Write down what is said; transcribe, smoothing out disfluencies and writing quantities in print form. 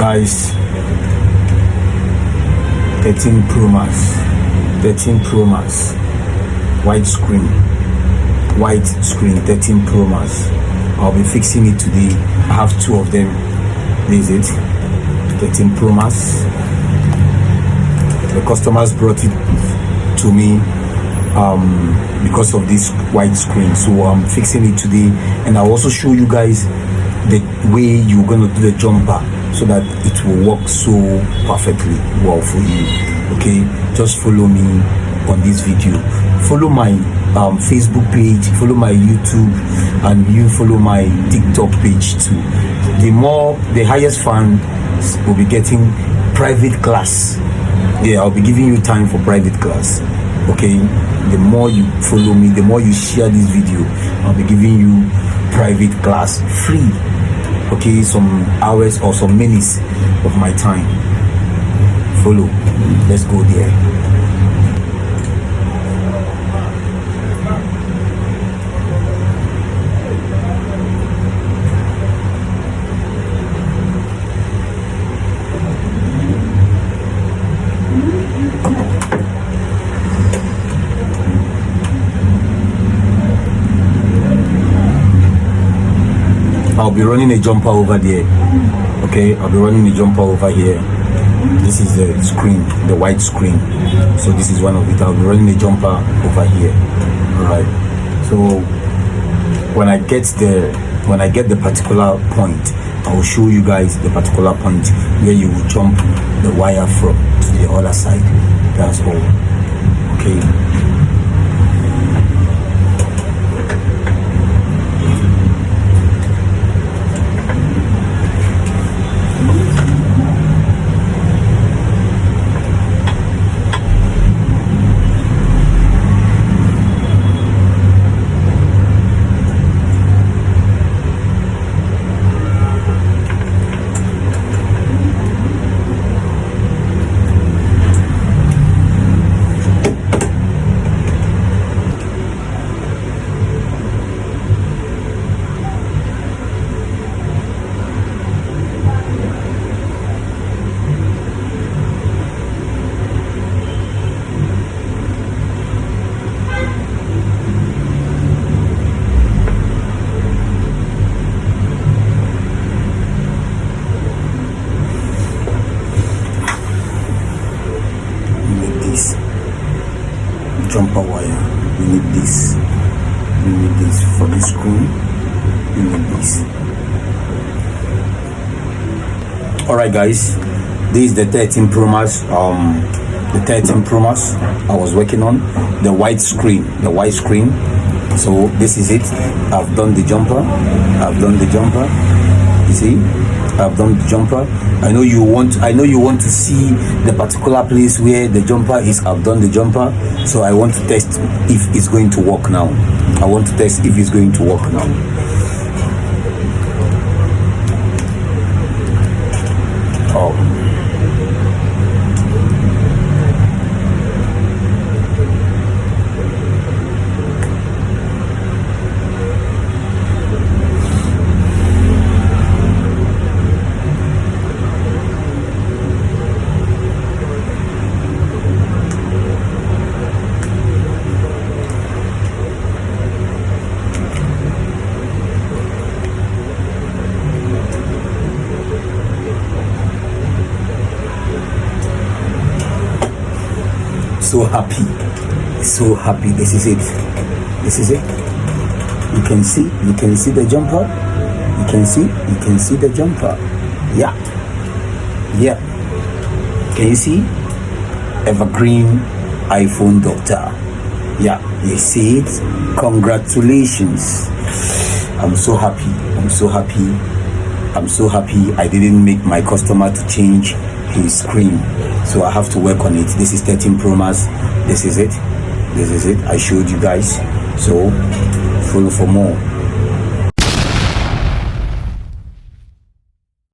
Guys, 13 Pro Max, white screen, 13 Pro Max. I'll be fixing it today. I have two of them. This is it, 13 Pro Max. The customers brought it to me because of this white screen, so I'm fixing it today, and I'll also show you guys the way you're going to do the jumper so that it will work so perfectly well for you. Okay, just follow me on this video, follow my Facebook page, follow my YouTube, and you follow my TikTok page too. The highest fan will be getting private class. Yeah, I'll be giving you time for private class. Okay, the more you follow me, the more you share this video, I'll be giving you private class free. Okay, some hours or some minutes of my time. Follow, let's go there. I'll be running a jumper over there. Okay, I'll be running a jumper over here. This is the screen, the white screen. So this is one of it. I'll be running a jumper over here. Alright. So when I get the particular point, I will show you guys the particular point where you will jump the wire from to the other side. That's all. Okay. Jumper wire, we need this for the screen. We need this. Alright guys, this is the 13 Pro Max, the 13 Pro Max I was working on, the white screen. So this is it. I've done the jumper, you see, I've done the jumper. I know you want to see the particular place where the jumper is. I've done the jumper, so I want to test if it's going to work now. Oh. So happy. This is it. You can see the jumper. You can see the jumper. Yeah. Can you see? Evergreen iPhone doctor. Yeah, you see it. Congratulations. I'm so happy I didn't make my customer to change his screen, so I have to work on it. This is 13 Pro Max. This is it. I showed you guys, so follow for more.